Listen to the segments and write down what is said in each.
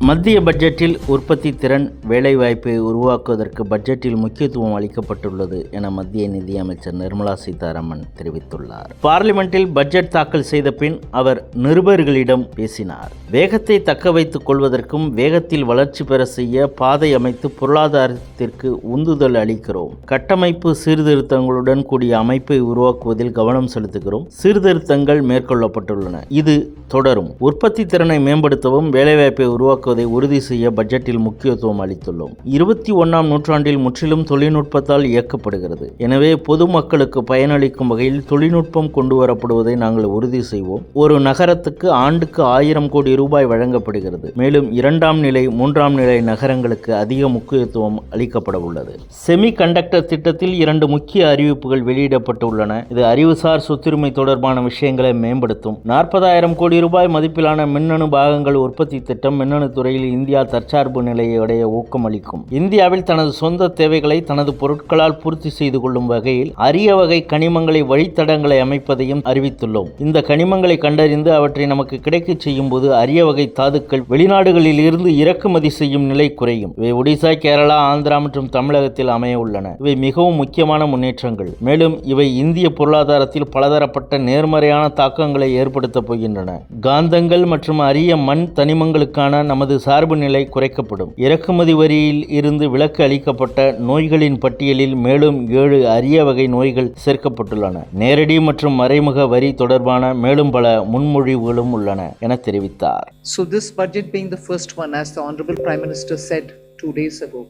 மத்திய பட்ஜெட்டில் உற்பத்தி திறன் வேலைவாய்ப்பை உருவாக்குவதற்கு பட்ஜெட்டில் முக்கியத்துவம் அளிக்கப்பட்டுள்ளது என மத்திய நிதியமைச்சர் நிர்மலா சீதாராமன் தெரிவித்துள்ளார். பார்லிமெண்டில் பட்ஜெட் தாக்கல் செய்த பின் அவர் நிருபர்களிடம் பேசினார். வேகத்தை தக்க வைத்துக் கொள்வதற்கும் வேகத்தில் வளர்ச்சி பெற செய்ய பாதை அமைத்து பொருளாதாரத்திற்கு உந்துதல் அளிக்கிறோம். கட்டமைப்பு சீர்திருத்தங்களுடன் கூடிய அமைப்பை உருவாக்குவதில் கவனம் செலுத்துகிறோம். சீர்திருத்தங்கள் மேற்கொள்ளப்பட்டுள்ளன. இது தொடரும். உற்பத்தி திறனை மேம்படுத்தவும் வேலைவாய்ப்பை உருவாக்குவதை உறுதி செய்ய பட்ஜெட்டில் முக்கியத்துவம் அளித்துள்ளோம். 21ஆம் நூற்றாண்டில் முற்றிலும் தொழில்நுட்பத்தால் இயக்கப்படுகிறது. எனவே பொதுமக்களுக்கு பயனளிக்கும் வகையில் தொழில்நுட்பம் கொண்டு வரப்படுவதை நாங்கள் உறுதி செய்வோம். ஒரு நகரத்துக்கு ஆண்டுக்கு 1000 கோடி ரூபாய் வழங்கப்படுகிறது. மேலும் 2ஆம் நிலை 3ஆம் நிலை நகரங்களுக்கு அதிக முக்கியத்துவம் அளிக்கப்பட உள்ளது. செமி கண்டக்டர் திட்டத்தில் 2 முக்கிய அறிவிப்புகள் வெளியிடப்பட்டுள்ளன. இது அறிவுசார் சொத்துரிமை தொடர்பான விஷயங்களை மேம்படுத்தும். 40,000 கோடி ரூபாய் மதிப்பிலான மின்னணு பாகங்கள் உற்பத்தி திட்டம் மின்னணு துறையில் இந்தியா தற்சார்பு நிலையை அடைய ஊக்கமளிக்கும். இந்தியாவில் தனது சொந்த தேவைகளை தனது பொருட்களால் பூர்த்தி செய்து கொள்ளும் வகையில் அரிய வகை கனிமங்களை வழித்தடங்களை அமைப்பதையும் அறிவித்துள்ளோம். இந்த கனிமங்களை கண்டறிந்து அவற்றை நமக்கு கிடைக்கச் செய்யும் போது அரிய வகை தாதுக்கள் வெளிநாடுகளில் இருந்து இறக்குமதி செய்யும் நிலை குறையும். இவை ஒடிசா, கேரளா, ஆந்திரா மற்றும் தமிழகத்தில் அமைய உள்ளன. இவை மிகவும் முக்கியமான முன்னேற்றங்கள். மேலும் இவை இந்திய பொருளாதாரத்தில் பலதரப்பட்ட நேர்மறையான தாக்கங்களை ஏற்படுத்தப் போகின்றன. காந்தங்கள் மற்றும் அரிய மண் தனிமங்களுக்கான நமது சார்பு நிலை குறைக்கப்படும். இறக்குமதி வரியில் இருந்து விலக்கு அளிக்கப்பட்ட நோய்களின் பட்டியலில் மேலும் 7 அரிய வகை நோய்கள் சேர்க்கப்பட்டுள்ளன. நேரடி மற்றும் மறைமுக வரி தொடர்பான மேலும் பல முன்மொழிவுகளும் உள்ளன என தெரிவித்தார். So this budget being the first one, as the Honorable Prime Minister said 2 days ago,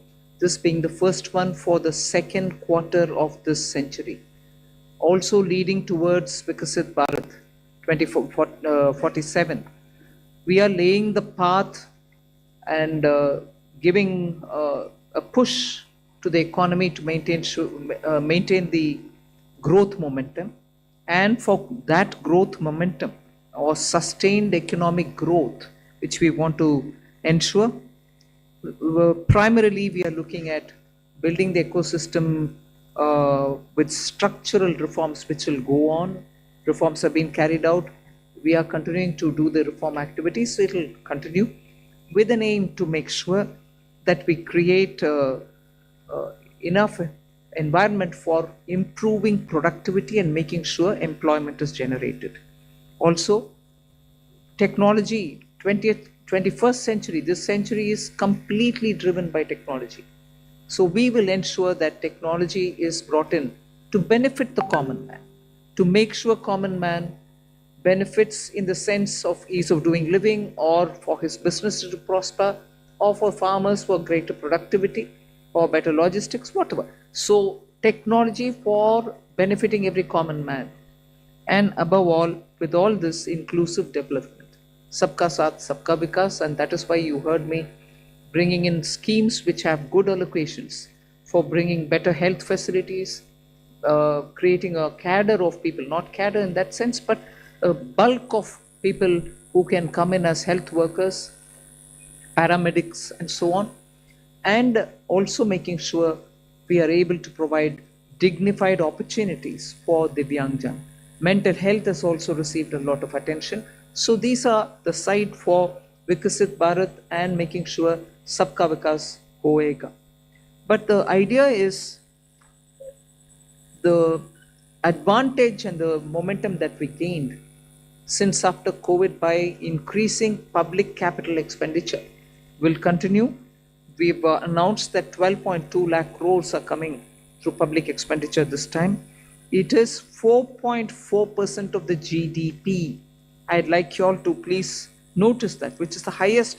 this being the first one for the second quarter of this century, also leading towards Viksit Bharat 2047. We are laying the path and giving a push to the economy to maintain the growth momentum, and for that growth momentum or sustained economic growth which we want to ensure, primarily we are looking at building the ecosystem with structural reforms which will go on. Reforms have been carried out. We are continuing to do the reform activities, so it will continue with an aim to make sure that we create enough environment for improving productivity and making sure employment is generated. Also, technology, 21st century, this century is completely driven by technology. So we will ensure that technology is brought in to benefit the common man, to make sure common man benefits in the sense of ease of doing living, or for his business to prosper, or for farmers for greater productivity or better logistics, whatever. So technology for benefiting every common man, and above all, with all this, inclusive development. Sabka Saath, Sabka Vikas, and that is why you heard me bringing in schemes which have good allocations for bringing better health facilities, creating a cadre of people, not cadre in that sense, but a bulk of people who can come in as health workers, paramedics and so on, and also making sure we are able to provide dignified opportunities for Divyangjan. Mental health has also received a lot of attention. So these are the side for Viksit Bharat and making sure Sabka Vikas hoega. But the idea is the advantage and the momentum that we gained since after COVID by increasing public capital expenditure will continue. We've announced that 12.2 lakh crores are coming through public expenditure this time. It is 4.4% of the GDP. I'd like you all to please notice that, which is the highest,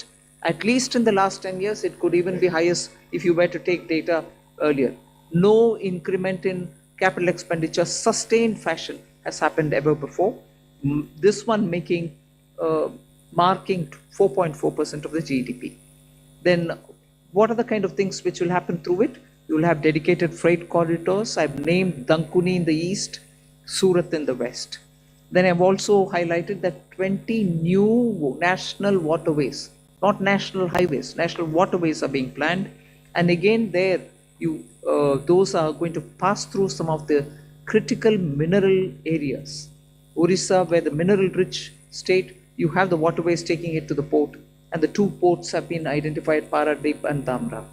at least in the last 10 years. It could even be highest if you were to take data earlier. No increment in capital expenditure, sustained fashion, has happened ever before. This one marking 4.4% of the GDP. Then what are the kind of things which will happen through it? You will have dedicated freight corridors. I've named Dankuni in the east, Surat in the west. Then I've also highlighted that 20 new national waterways, not national highways, national waterways are being planned. And again there, those are going to pass through some of the critical mineral areas. Orissa, where the mineral rich state, you have the waterways taking it to the port. and the 2 ports have been identified, Paradip and Dhamra.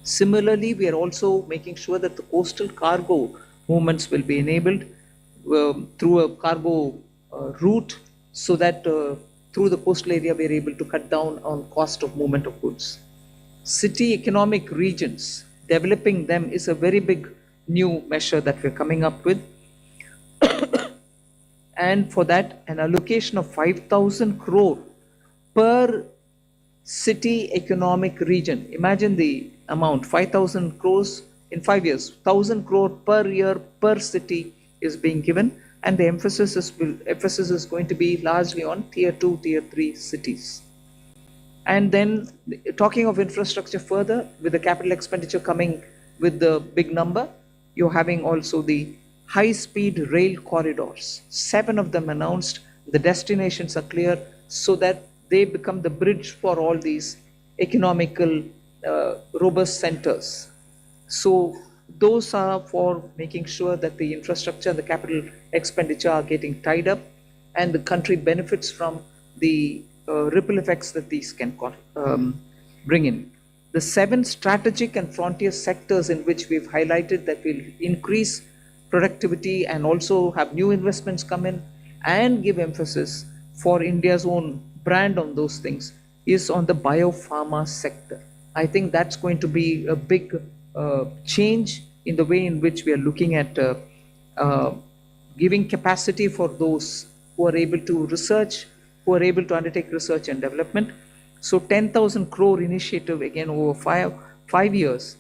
Similarly, we are also making sure that the coastal cargo movements will be enabled through a cargo route, so that through the coastal area we are able to cut down on cost of movement of goods. City economic regions, developing them is a very big new measure that we're coming up with. And for that, an allocation of 5,000 crore per city economic region. Imagine the amount, 5,000 crores in 5 years, 1,000 crore per year per city is being given, and the emphasis is going to be largely on tier 2, tier 3 cities. And then talking of infrastructure further, with the capital expenditure coming with the big number, you're having also the high-speed rail corridors. 7 of them announced. The destinations are clear, so that they become the bridge for all these economical robust centers. So those are for making sure that the infrastructure and the capital expenditure are getting tied up, and the country benefits from the ripple effects that these can bring in. The 7 strategic and frontier sectors in which we've highlighted that will increase productivity and also have new investments come in and give emphasis for India's own brand on those things is on the biopharma sector. I think that's going to be a big change in the way in which we are looking at giving capacity for those who are able to research, who are able to undertake research and development. So 10,000 crore initiative again over 5 years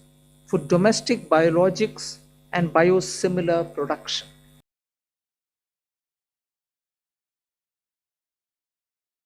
for domestic biologics and biosimilar production.